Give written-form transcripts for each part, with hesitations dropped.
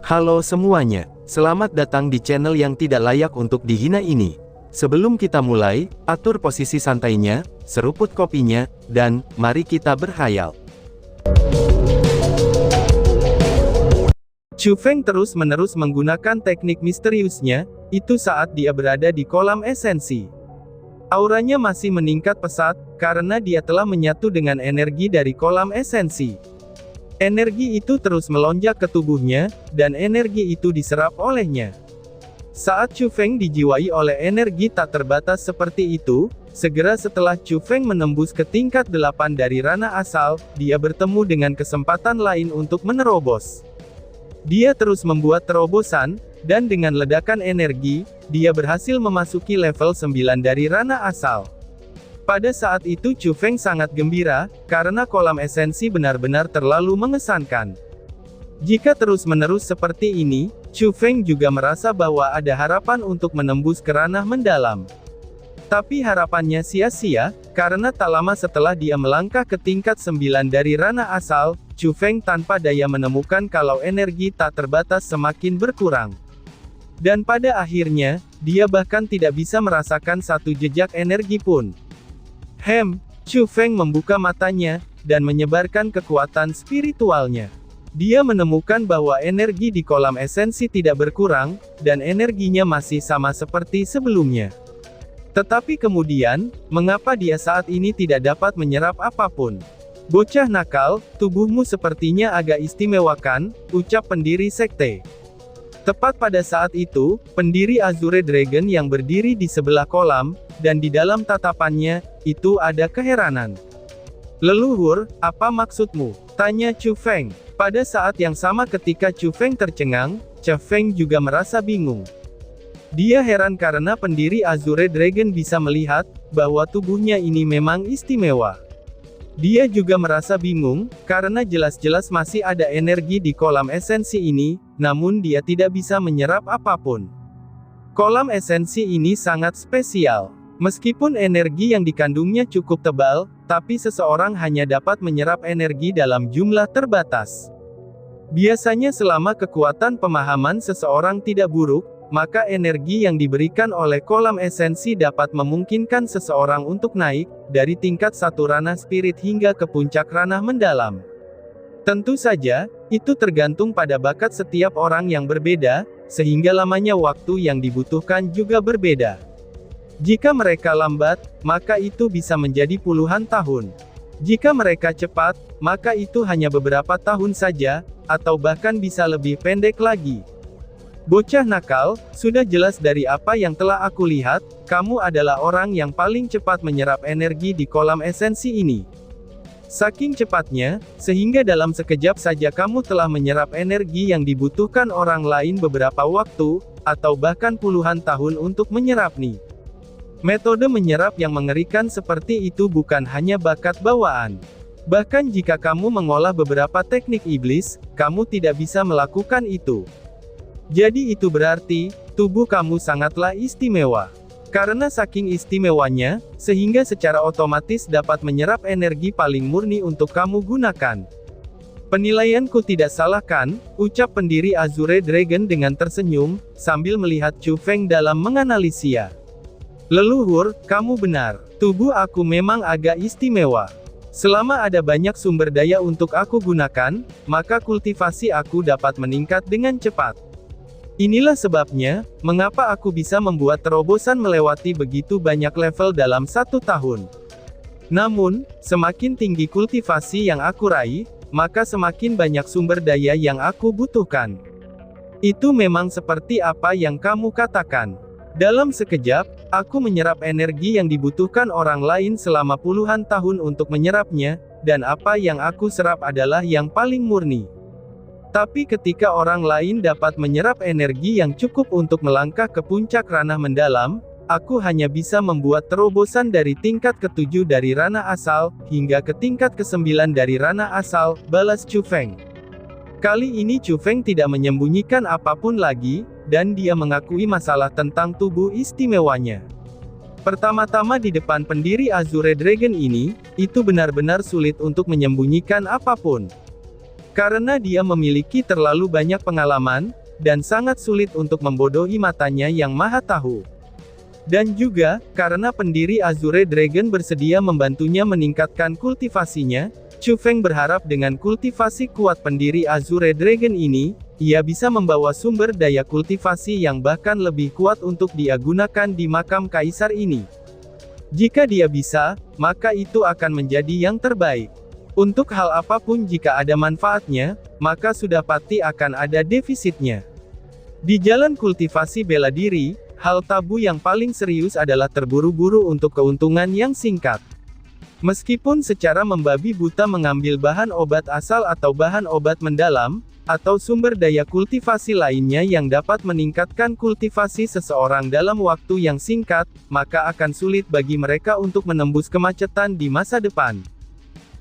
Halo semuanya, selamat datang di channel yang tidak layak untuk dihina ini. Sebelum kita mulai, atur posisi santainya, seruput kopinya, dan mari kita berhayal. Chu Feng terus-menerus menggunakan teknik misteriusnya, itu saat dia berada di kolam esensi. Auranya masih meningkat pesat, karena dia telah menyatu dengan energi dari kolam esensi. Energi itu terus melonjak ke tubuhnya, dan energi itu diserap olehnya. Saat Chu Feng dijiwai oleh energi tak terbatas seperti itu, segera setelah Chu Feng menembus ke tingkat 8 dari ranah asal, dia bertemu dengan kesempatan lain untuk menerobos. Dia terus membuat terobosan, dan dengan ledakan energi, dia berhasil memasuki level 9 dari ranah asal. Pada saat itu Chu Feng sangat gembira, karena kolam esensi benar-benar terlalu mengesankan. Jika terus-menerus seperti ini, Chu Feng juga merasa bahwa ada harapan untuk menembus ke ranah mendalam. Tapi harapannya sia-sia, karena tak lama setelah dia melangkah ke tingkat 9 dari ranah asal, Chu Feng tanpa daya menemukan kalau energi tak terbatas semakin berkurang. Dan pada akhirnya, dia bahkan tidak bisa merasakan satu jejak energi pun. Chu Feng membuka matanya, dan menyebarkan kekuatan spiritualnya. Dia menemukan bahwa energi di kolam esensi tidak berkurang, dan energinya masih sama seperti sebelumnya. Tetapi kemudian, mengapa dia saat ini tidak dapat menyerap apapun? Bocah nakal, tubuhmu sepertinya agak istimewa kan, ucap pendiri sekte. Tepat pada saat itu, pendiri Azure Dragon yang berdiri di sebelah kolam, dan di dalam tatapannya, itu ada keheranan. Leluhur, apa maksudmu? Tanya Chu Feng. Pada saat yang sama ketika Chu Feng tercengang, Chu Feng juga merasa bingung. Dia heran karena pendiri Azure Dragon bisa melihat, bahwa tubuhnya ini memang istimewa. Dia juga merasa bingung, karena jelas-jelas masih ada energi di kolam esensi ini, namun dia tidak bisa menyerap apapun. Kolam esensi ini sangat spesial. Meskipun energi yang dikandungnya cukup tebal, tapi seseorang hanya dapat menyerap energi dalam jumlah terbatas. Biasanya selama kekuatan pemahaman seseorang tidak buruk, maka energi yang diberikan oleh kolam esensi dapat memungkinkan seseorang untuk naik, dari tingkat satu ranah spirit hingga ke puncak ranah mendalam. Tentu saja, itu tergantung pada bakat setiap orang yang berbeda, sehingga lamanya waktu yang dibutuhkan juga berbeda. Jika mereka lambat, maka itu bisa menjadi puluhan tahun. Jika mereka cepat, maka itu hanya beberapa tahun saja, atau bahkan bisa lebih pendek lagi. Bocah nakal, sudah jelas dari apa yang telah aku lihat, kamu adalah orang yang paling cepat menyerap energi di kolam esensi ini. Saking cepatnya, sehingga dalam sekejap saja kamu telah menyerap energi yang dibutuhkan orang lain beberapa waktu, atau bahkan puluhan tahun untuk menyerapnya. Metode menyerap yang mengerikan seperti itu bukan hanya bakat bawaan. Bahkan jika kamu mengolah beberapa teknik iblis, kamu tidak bisa melakukan itu. Jadi itu berarti, tubuh kamu sangatlah istimewa. Karena saking istimewanya, sehingga secara otomatis dapat menyerap energi paling murni untuk kamu gunakan. Penilaianku tidak salah kan, ucap pendiri Azure Dragon dengan tersenyum, sambil melihat Chu Feng dalam menganalisia. Leluhur, kamu benar. Tubuh aku memang agak istimewa. Selama ada banyak sumber daya untuk aku gunakan, maka kultivasi aku dapat meningkat dengan cepat. Inilah sebabnya, mengapa aku bisa membuat terobosan melewati begitu banyak level dalam 1 tahun. Namun, semakin tinggi kultivasi yang aku raih, maka semakin banyak sumber daya yang aku butuhkan. Itu memang seperti apa yang kamu katakan. Dalam sekejap, aku menyerap energi yang dibutuhkan orang lain selama puluhan tahun untuk menyerapnya, dan apa yang aku serap adalah yang paling murni. Tapi ketika orang lain dapat menyerap energi yang cukup untuk melangkah ke puncak ranah mendalam, aku hanya bisa membuat terobosan dari tingkat ke-7 dari ranah asal, hingga ke tingkat ke-9 dari ranah asal, balas Chu Feng. Kali ini Chu Feng tidak menyembunyikan apapun lagi, dan dia mengakui masalah tentang tubuh istimewanya. Pertama-tama di depan pendiri Azure Dragon ini, itu benar-benar sulit untuk menyembunyikan apapun. Karena dia memiliki terlalu banyak pengalaman, dan sangat sulit untuk membodohi matanya yang maha tahu. Dan juga, karena pendiri Azure Dragon bersedia membantunya meningkatkan kultivasinya, Chu Feng berharap dengan kultivasi kuat pendiri Azure Dragon ini, ia bisa membawa sumber daya kultivasi yang bahkan lebih kuat untuk dia gunakan di makam kaisar ini. Jika dia bisa, maka itu akan menjadi yang terbaik. Untuk hal apapun jika ada manfaatnya, maka sudah pasti akan ada defisitnya. Di jalan kultivasi bela diri, hal tabu yang paling serius adalah terburu-buru untuk keuntungan yang singkat. Meskipun secara membabi buta mengambil bahan obat asal atau bahan obat mendalam, atau sumber daya kultivasi lainnya yang dapat meningkatkan kultivasi seseorang dalam waktu yang singkat, maka akan sulit bagi mereka untuk menembus kemacetan di masa depan.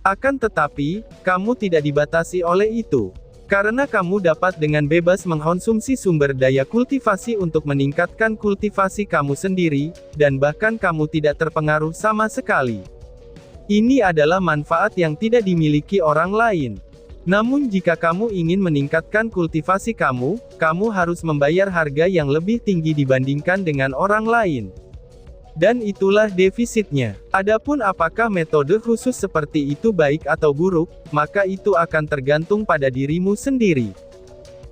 Akan tetapi, kamu tidak dibatasi oleh itu. Karena kamu dapat dengan bebas mengkonsumsi sumber daya kultivasi untuk meningkatkan kultivasi kamu sendiri, dan bahkan kamu tidak terpengaruh sama sekali. Ini adalah manfaat yang tidak dimiliki orang lain. Namun jika kamu ingin meningkatkan kultivasi kamu, kamu harus membayar harga yang lebih tinggi dibandingkan dengan orang lain. Dan itulah defisitnya. Adapun apakah metode khusus seperti itu baik atau buruk, maka itu akan tergantung pada dirimu sendiri.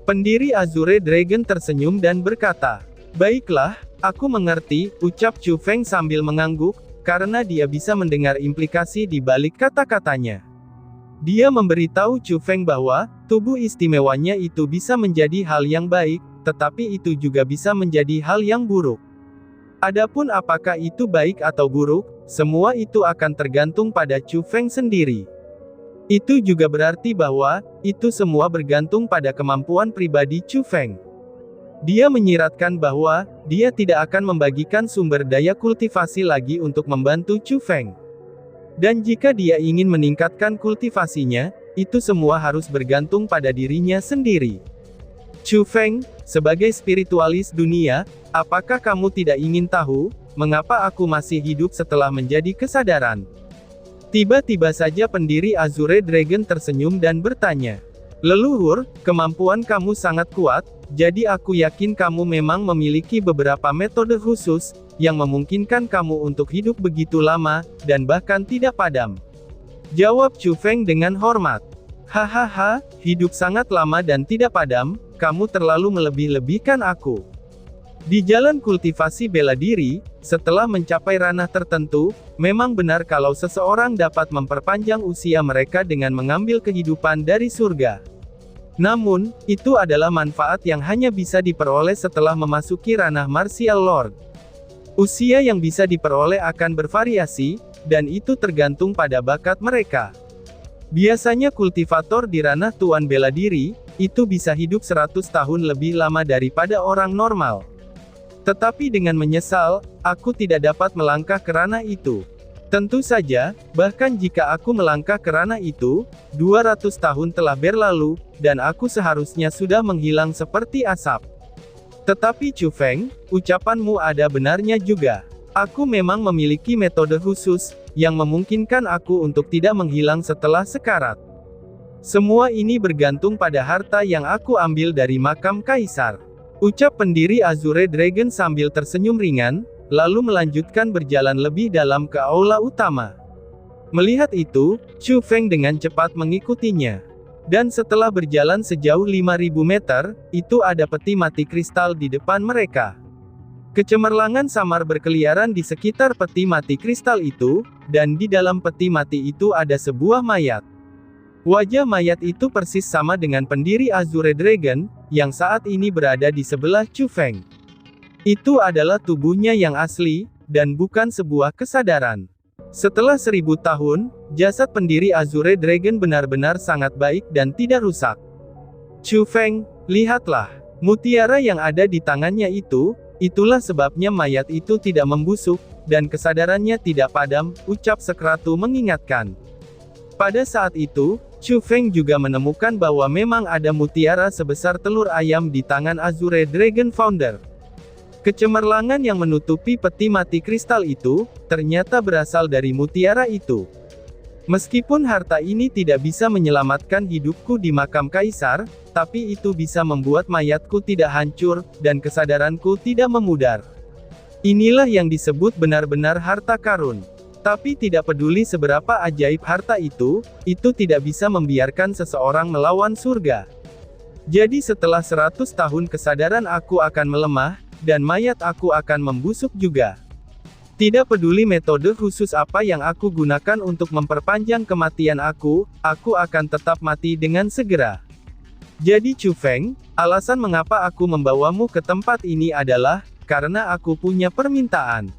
Pendiri Azure Dragon tersenyum dan berkata, "Baiklah, aku mengerti," ucap Chu Feng sambil mengangguk, karena dia bisa mendengar implikasi di balik kata-katanya. Dia memberitahu Chu Feng bahwa, tubuh istimewanya itu bisa menjadi hal yang baik, tetapi itu juga bisa menjadi hal yang buruk. Adapun apakah itu baik atau buruk, semua itu akan tergantung pada Chu Feng sendiri. Itu juga berarti bahwa, itu semua bergantung pada kemampuan pribadi Chu Feng. Dia menyiratkan bahwa, dia tidak akan membagikan sumber daya kultivasi lagi untuk membantu Chu Feng. Dan jika dia ingin meningkatkan kultivasinya, itu semua harus bergantung pada dirinya sendiri. Chu Feng, sebagai spiritualis dunia, apakah kamu tidak ingin tahu, mengapa aku masih hidup setelah menjadi kesadaran? Tiba-tiba saja pendiri Azure Dragon tersenyum dan bertanya, "Leluhur, kemampuan kamu sangat kuat, jadi aku yakin kamu memang memiliki beberapa metode khusus, yang memungkinkan kamu untuk hidup begitu lama, dan bahkan tidak padam." Jawab Chu Feng dengan hormat. "Hahaha, hidup sangat lama dan tidak padam, kamu terlalu melebih-lebihkan aku." Di jalan kultivasi bela diri, setelah mencapai ranah tertentu, memang benar kalau seseorang dapat memperpanjang usia mereka dengan mengambil kehidupan dari surga. Namun, itu adalah manfaat yang hanya bisa diperoleh setelah memasuki ranah Martial Lord. Usia yang bisa diperoleh akan bervariasi, dan itu tergantung pada bakat mereka. Biasanya kultivator di ranah Tuan Bela Diri, itu bisa hidup 100 tahun lebih lama daripada orang normal. Tetapi dengan menyesal, aku tidak dapat melangkah ke ranah itu. Tentu saja, bahkan jika aku melangkah ke ranah itu, 200 tahun telah berlalu, dan aku seharusnya sudah menghilang seperti asap. Tetapi Chu Feng, ucapanmu ada benarnya juga. Aku memang memiliki metode khusus, yang memungkinkan aku untuk tidak menghilang setelah sekarat. Semua ini bergantung pada harta yang aku ambil dari makam kaisar. Ucap pendiri Azure Dragon sambil tersenyum ringan, lalu melanjutkan berjalan lebih dalam ke aula utama. Melihat itu, Chu Feng dengan cepat mengikutinya. Dan setelah berjalan sejauh 5.000 meter, itu ada peti mati kristal di depan mereka. Kecemerlangan samar berkeliaran di sekitar peti mati kristal itu, dan di dalam peti mati itu ada sebuah mayat. Wajah mayat itu persis sama dengan pendiri Azure Dragon, yang saat ini berada di sebelah Chu Feng. Itu adalah tubuhnya yang asli, dan bukan sebuah kesadaran. Setelah 1000 tahun, jasad pendiri Azure Dragon benar-benar sangat baik dan tidak rusak. Chu Feng, lihatlah, mutiara yang ada di tangannya itu, itulah sebabnya mayat itu tidak membusuk, dan kesadarannya tidak padam, ucap Sekratu mengingatkan. Pada saat itu, Chu Feng juga menemukan bahwa memang ada mutiara sebesar telur ayam di tangan Azure Dragon Founder. Kecemerlangan yang menutupi peti mati kristal itu, ternyata berasal dari mutiara itu. Meskipun harta ini tidak bisa menyelamatkan hidupku di makam kaisar, tapi itu bisa membuat mayatku tidak hancur, dan kesadaranku tidak memudar. Inilah yang disebut benar-benar harta karun. Tapi tidak peduli seberapa ajaib harta itu tidak bisa membiarkan seseorang melawan surga. Jadi setelah 100 tahun kesadaran aku akan melemah, dan mayat aku akan membusuk juga. Tidak peduli metode khusus apa yang aku gunakan untuk memperpanjang kematian aku akan tetap mati dengan segera. Jadi Chu Feng, alasan mengapa aku membawamu ke tempat ini adalah, karena aku punya permintaan.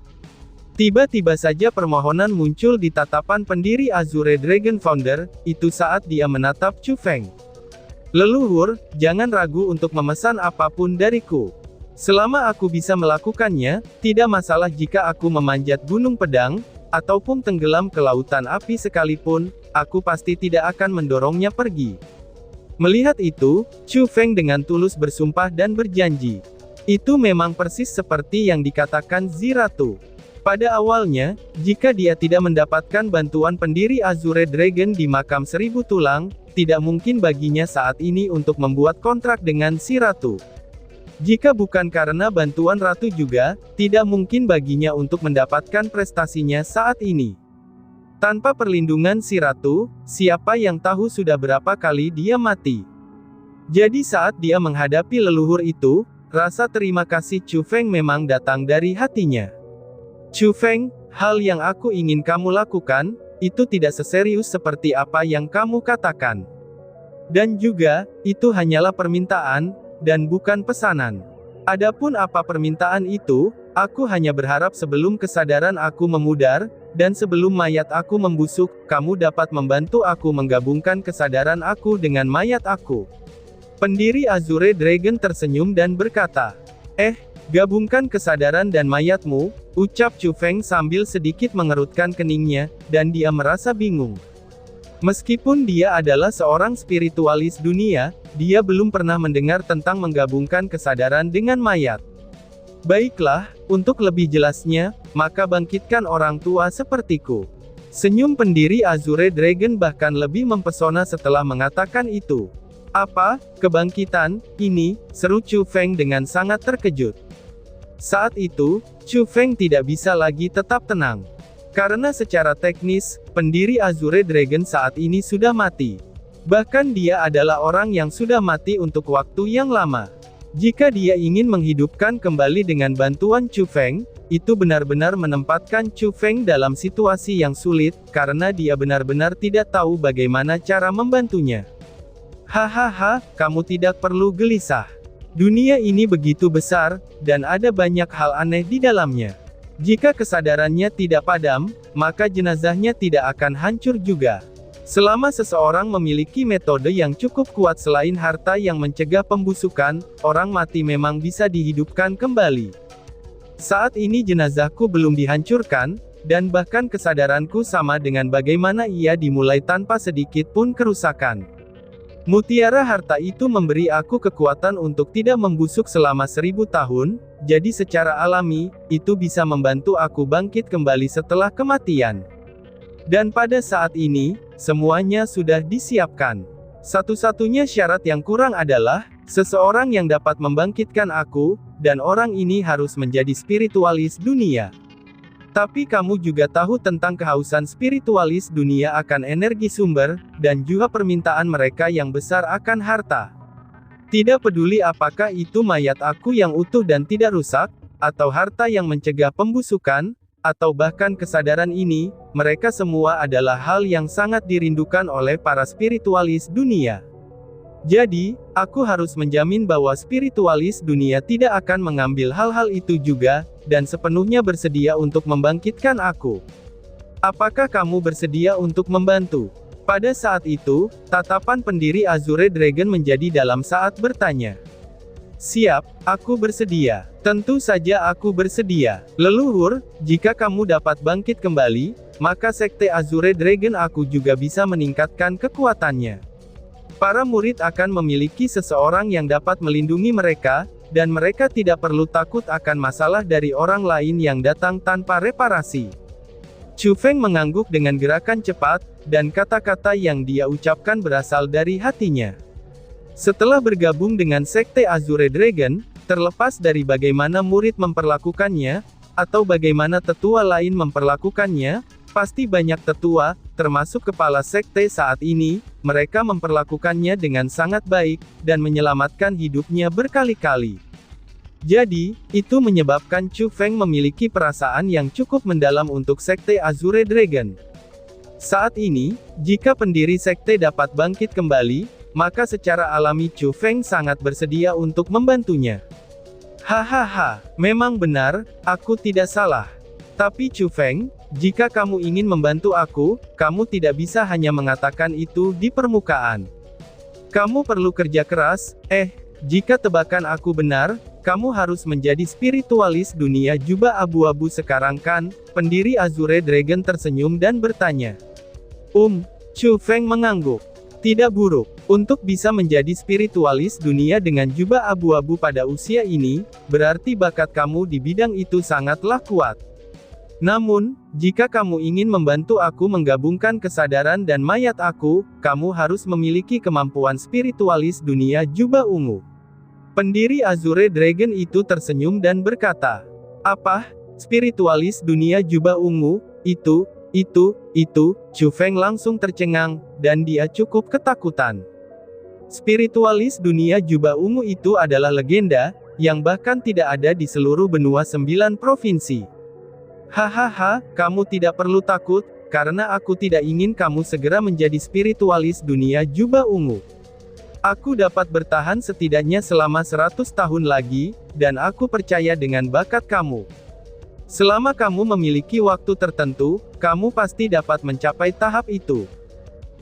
Tiba-tiba saja permohonan muncul di tatapan pendiri Azure Dragon Founder, itu saat dia menatap Chu Feng. Leluhur, jangan ragu untuk memesan apapun dariku. Selama aku bisa melakukannya, tidak masalah jika aku memanjat gunung pedang, ataupun tenggelam ke lautan api sekalipun, aku pasti tidak akan mendorongnya pergi. Melihat itu, Chu Feng dengan tulus bersumpah dan berjanji. Itu memang persis seperti yang dikatakan Ziratu. Pada awalnya, jika dia tidak mendapatkan bantuan pendiri Azure Dragon di makam 1000 tulang, tidak mungkin baginya saat ini untuk membuat kontrak dengan si ratu. Jika bukan karena bantuan ratu juga, tidak mungkin baginya untuk mendapatkan prestasinya saat ini. Tanpa perlindungan si ratu, siapa yang tahu sudah berapa kali dia mati. Jadi saat dia menghadapi leluhur itu, rasa terima kasih Chu Feng memang datang dari hatinya. Chu Feng, hal yang aku ingin kamu lakukan, itu tidak seserius seperti apa yang kamu katakan. Dan juga, itu hanyalah permintaan, dan bukan pesanan. Adapun apa permintaan itu, aku hanya berharap sebelum kesadaran aku memudar, dan sebelum mayat aku membusuk, kamu dapat membantu aku menggabungkan kesadaran aku dengan mayat aku. Pendiri Azure Dragon tersenyum dan berkata, gabungkan kesadaran dan mayatmu, ucap Chu Feng sambil sedikit mengerutkan keningnya, dan dia merasa bingung. Meskipun dia adalah seorang spiritualis dunia, dia belum pernah mendengar tentang menggabungkan kesadaran dengan mayat. Baiklah, untuk lebih jelasnya, maka bangkitkan orang tua sepertiku. Senyum pendiri Azure Dragon bahkan lebih mempesona setelah mengatakan itu. Apa, kebangkitan, ini, seru Chu Feng dengan sangat terkejut. Saat itu, Chu Feng tidak bisa lagi tetap tenang. Karena secara teknis, pendiri Azure Dragon saat ini sudah mati. Bahkan dia adalah orang yang sudah mati untuk waktu yang lama. Jika dia ingin menghidupkan kembali dengan bantuan Chu Feng, itu benar-benar menempatkan Chu Feng dalam situasi yang sulit, karena dia benar-benar tidak tahu bagaimana cara membantunya. Hahaha, kamu tidak perlu gelisah. Dunia ini begitu besar, dan ada banyak hal aneh di dalamnya. Jika kesadarannya tidak padam, maka jenazahnya tidak akan hancur juga. Selama seseorang memiliki metode yang cukup kuat selain harta yang mencegah pembusukan, orang mati memang bisa dihidupkan kembali. Saat ini jenazahku belum dihancurkan, dan bahkan kesadaranku sama dengan bagaimana ia dimulai tanpa sedikit pun kerusakan. Mutiara harta itu memberi aku kekuatan untuk tidak membusuk selama 1000 tahun, jadi secara alami, itu bisa membantu aku bangkit kembali setelah kematian. Dan pada saat ini, semuanya sudah disiapkan. Satu-satunya syarat yang kurang adalah, seseorang yang dapat membangkitkan aku, dan orang ini harus menjadi spiritualis dunia. Tapi kamu juga tahu tentang kehausan spiritualis dunia akan energi sumber, dan juga permintaan mereka yang besar akan harta. Tidak peduli apakah itu mayat aku yang utuh dan tidak rusak, atau harta yang mencegah pembusukan, atau bahkan kesadaran ini, mereka semua adalah hal yang sangat dirindukan oleh para spiritualis dunia. Jadi, aku harus menjamin bahwa spiritualis dunia tidak akan mengambil hal-hal itu juga, dan sepenuhnya bersedia untuk membangkitkan aku. Apakah kamu bersedia untuk membantu? Pada saat itu, tatapan pendiri Azure Dragon menjadi dalam saat bertanya. Siap, aku bersedia. Tentu saja aku bersedia. Leluhur, jika kamu dapat bangkit kembali, maka sekte Azure Dragon aku juga bisa meningkatkan kekuatannya. Para murid akan memiliki seseorang yang dapat melindungi mereka, dan mereka tidak perlu takut akan masalah dari orang lain yang datang tanpa reparasi. Chu Feng mengangguk dengan gerakan cepat, dan kata-kata yang dia ucapkan berasal dari hatinya. Setelah bergabung dengan Sekte Azure Dragon, terlepas dari bagaimana murid memperlakukannya, atau bagaimana tetua lain memperlakukannya, pasti banyak tetua, termasuk kepala sekte saat ini, mereka memperlakukannya dengan sangat baik, dan menyelamatkan hidupnya berkali-kali. Jadi, itu menyebabkan Chu Feng memiliki perasaan yang cukup mendalam untuk Sekte Azure Dragon. Saat ini, jika pendiri sekte dapat bangkit kembali, maka secara alami Chu Feng sangat bersedia untuk membantunya. Hahaha, memang benar, aku tidak salah. Tapi Chu Feng, jika kamu ingin membantu aku, kamu tidak bisa hanya mengatakan itu di permukaan. Kamu perlu kerja keras. Jika tebakan aku benar, kamu harus menjadi spiritualis dunia jubah abu-abu sekarang kan? Pendiri Azure Dragon tersenyum dan bertanya. Chu Feng mengangguk. Tidak buruk. Untuk bisa menjadi spiritualis dunia dengan jubah abu-abu pada usia ini, berarti bakat kamu di bidang itu sangatlah kuat. Namun, jika kamu ingin membantu aku menggabungkan kesadaran dan mayat aku, kamu harus memiliki kemampuan spiritualis dunia jubah ungu. Pendiri Azure Dragon itu tersenyum dan berkata, "Apa? Spiritualis dunia jubah ungu? Itu. Chu Feng langsung tercengang, dan dia cukup ketakutan. Spiritualis dunia jubah ungu itu adalah legenda, yang bahkan tidak ada di seluruh benua 9 provinsi. Hahaha, kamu tidak perlu takut, karena aku tidak ingin kamu segera menjadi spiritualis dunia jubah ungu. Aku dapat bertahan setidaknya selama 100 tahun lagi, dan aku percaya dengan bakat kamu. Selama kamu memiliki waktu tertentu, kamu pasti dapat mencapai tahap itu."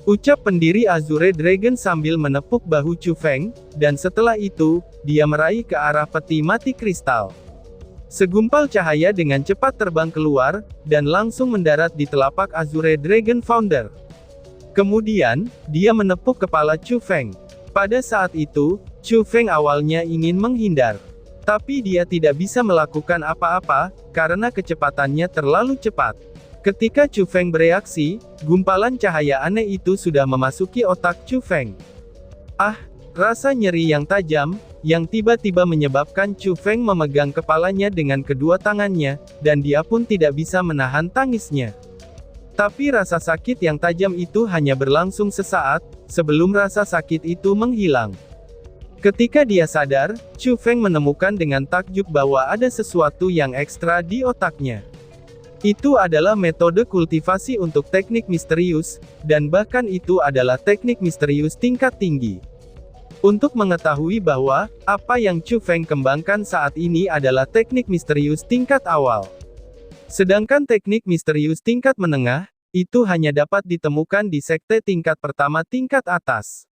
Ucap pendiri Azure Dragon sambil menepuk bahu Chu Feng, dan setelah itu, dia meraih ke arah peti mati kristal. Segumpal cahaya dengan cepat terbang keluar, dan langsung mendarat di telapak Azure Dragon Founder. Kemudian, dia menepuk kepala Chu Feng. Pada saat itu, Chu Feng awalnya ingin menghindar. Tapi dia tidak bisa melakukan apa-apa, karena kecepatannya terlalu cepat. Ketika Chu Feng bereaksi, gumpalan cahaya aneh itu sudah memasuki otak Chu Feng. Rasa nyeri yang tajam, yang tiba-tiba menyebabkan Chu Feng memegang kepalanya dengan kedua tangannya, dan dia pun tidak bisa menahan tangisnya. Tapi rasa sakit yang tajam itu hanya berlangsung sesaat, sebelum rasa sakit itu menghilang. Ketika dia sadar, Chu Feng menemukan dengan takjub bahwa ada sesuatu yang ekstra di otaknya. Itu adalah metode kultivasi untuk teknik misterius, dan bahkan itu adalah teknik misterius tingkat tinggi. Untuk mengetahui bahwa, apa yang Chu Feng kembangkan saat ini adalah teknik misterius tingkat awal. Sedangkan teknik misterius tingkat menengah, itu hanya dapat ditemukan di sekte tingkat pertama tingkat atas.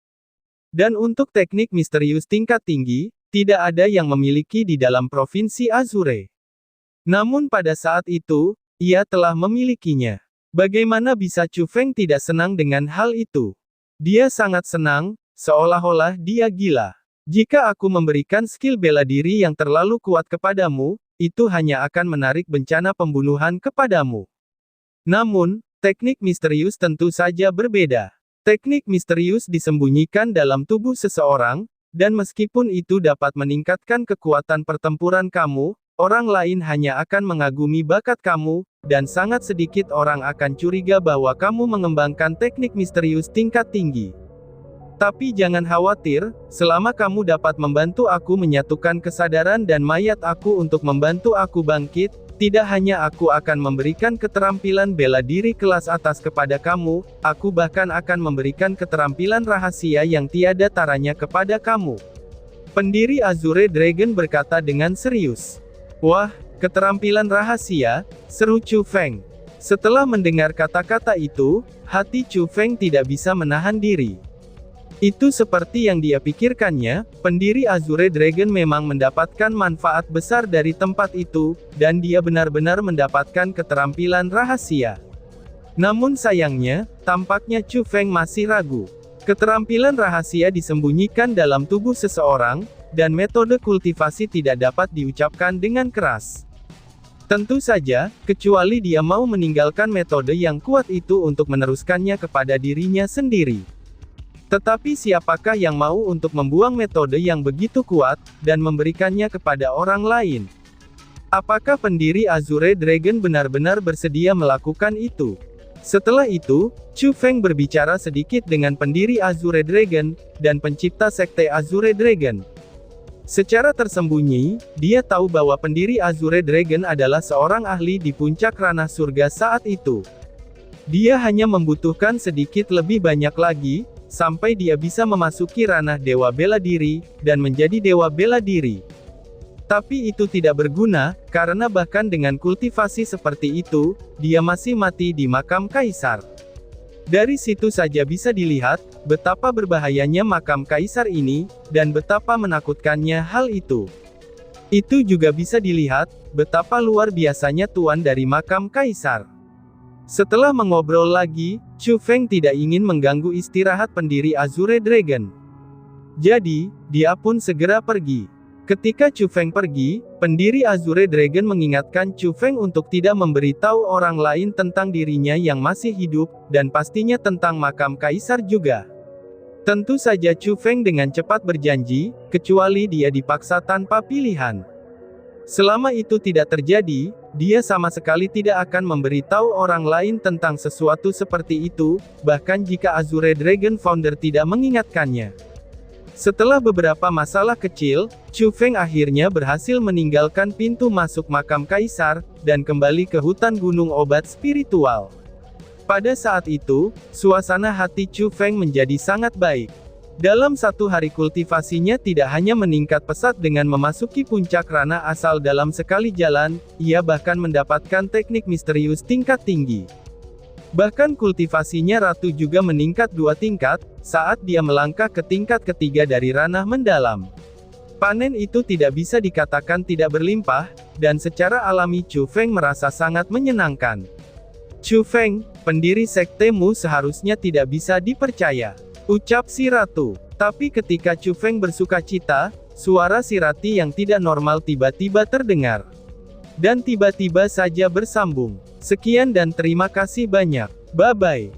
Dan untuk teknik misterius tingkat tinggi, tidak ada yang memiliki di dalam provinsi Azure. Namun pada saat itu, ia telah memilikinya. Bagaimana bisa Chu Feng tidak senang dengan hal itu? Dia sangat senang, seolah-olah dia gila. Jika aku memberikan skill bela diri yang terlalu kuat kepadamu, itu hanya akan menarik bencana pembunuhan kepadamu. Namun, teknik misterius tentu saja berbeda. Teknik misterius disembunyikan dalam tubuh seseorang, dan meskipun itu dapat meningkatkan kekuatan pertempuran kamu, orang lain hanya akan mengagumi bakat kamu, dan sangat sedikit orang akan curiga bahwa kamu mengembangkan teknik misterius tingkat tinggi. Tapi jangan khawatir, selama kamu dapat membantu aku menyatukan kesadaran dan mayat aku untuk membantu aku bangkit, tidak hanya aku akan memberikan keterampilan bela diri kelas atas kepada kamu, aku bahkan akan memberikan keterampilan rahasia yang tiada taranya kepada kamu. Pendiri Azure Dragon berkata dengan serius. Wah, keterampilan rahasia, seru Chu Feng. Setelah mendengar kata-kata itu, hati Chu Feng tidak bisa menahan diri. Itu seperti yang dia pikirkannya, pendiri Azure Dragon memang mendapatkan manfaat besar dari tempat itu, dan dia benar-benar mendapatkan keterampilan rahasia. Namun sayangnya, tampaknya Chu Feng masih ragu. Keterampilan rahasia disembunyikan dalam tubuh seseorang, dan metode kultivasi tidak dapat diucapkan dengan keras. Tentu saja, kecuali dia mau meninggalkan metode yang kuat itu untuk meneruskannya kepada dirinya sendiri. Tetapi siapakah yang mau untuk membuang metode yang begitu kuat, dan memberikannya kepada orang lain? Apakah pendiri Azure Dragon benar-benar bersedia melakukan itu? Setelah itu, Chu Feng berbicara sedikit dengan pendiri Azure Dragon, dan pencipta sekte Azure Dragon. Secara tersembunyi, dia tahu bahwa pendiri Azure Dragon adalah seorang ahli di puncak ranah surga saat itu. Dia hanya membutuhkan sedikit lebih banyak lagi, sampai dia bisa memasuki ranah dewa bela diri, dan menjadi dewa bela diri. Tapi itu tidak berguna, karena bahkan dengan kultivasi seperti itu, dia masih mati di makam kaisar. Dari situ saja bisa dilihat, betapa berbahayanya makam kaisar ini, dan betapa menakutkannya hal itu. Itu juga bisa dilihat, betapa luar biasanya tuan dari makam kaisar. Setelah mengobrol lagi, Chu Feng tidak ingin mengganggu istirahat pendiri Azure Dragon. Jadi, dia pun segera pergi. Ketika Chu Feng pergi, pendiri Azure Dragon mengingatkan Chu Feng untuk tidak memberitahu orang lain tentang dirinya yang masih hidup, dan pastinya tentang makam kaisar juga. Tentu saja Chu Feng dengan cepat berjanji, kecuali dia dipaksa tanpa pilihan. Selama itu tidak terjadi, dia sama sekali tidak akan memberitahu orang lain tentang sesuatu seperti itu, bahkan jika Azure Dragon Founder tidak mengingatkannya. Setelah beberapa masalah kecil, Chu Feng akhirnya berhasil meninggalkan pintu masuk makam kaisar, dan kembali ke hutan gunung obat spiritual. Pada saat itu, suasana hati Chu Feng menjadi sangat baik. Dalam satu hari kultivasinya tidak hanya meningkat pesat dengan memasuki puncak ranah asal dalam sekali jalan, ia bahkan mendapatkan teknik misterius tingkat tinggi. Bahkan kultivasinya Ratu juga meningkat 2 tingkat, saat dia melangkah ke tingkat ketiga dari ranah mendalam. Panen itu tidak bisa dikatakan tidak berlimpah, dan secara alami Chu Feng merasa sangat menyenangkan. Chu Feng, pendiri sektemu seharusnya tidak bisa dipercaya, ucap si Ratu. Tapi ketika Chu Feng bersukacita, suara si Rati yang tidak normal tiba-tiba terdengar. Dan tiba-tiba saja bersambung. Sekian dan terima kasih banyak. Bye-bye.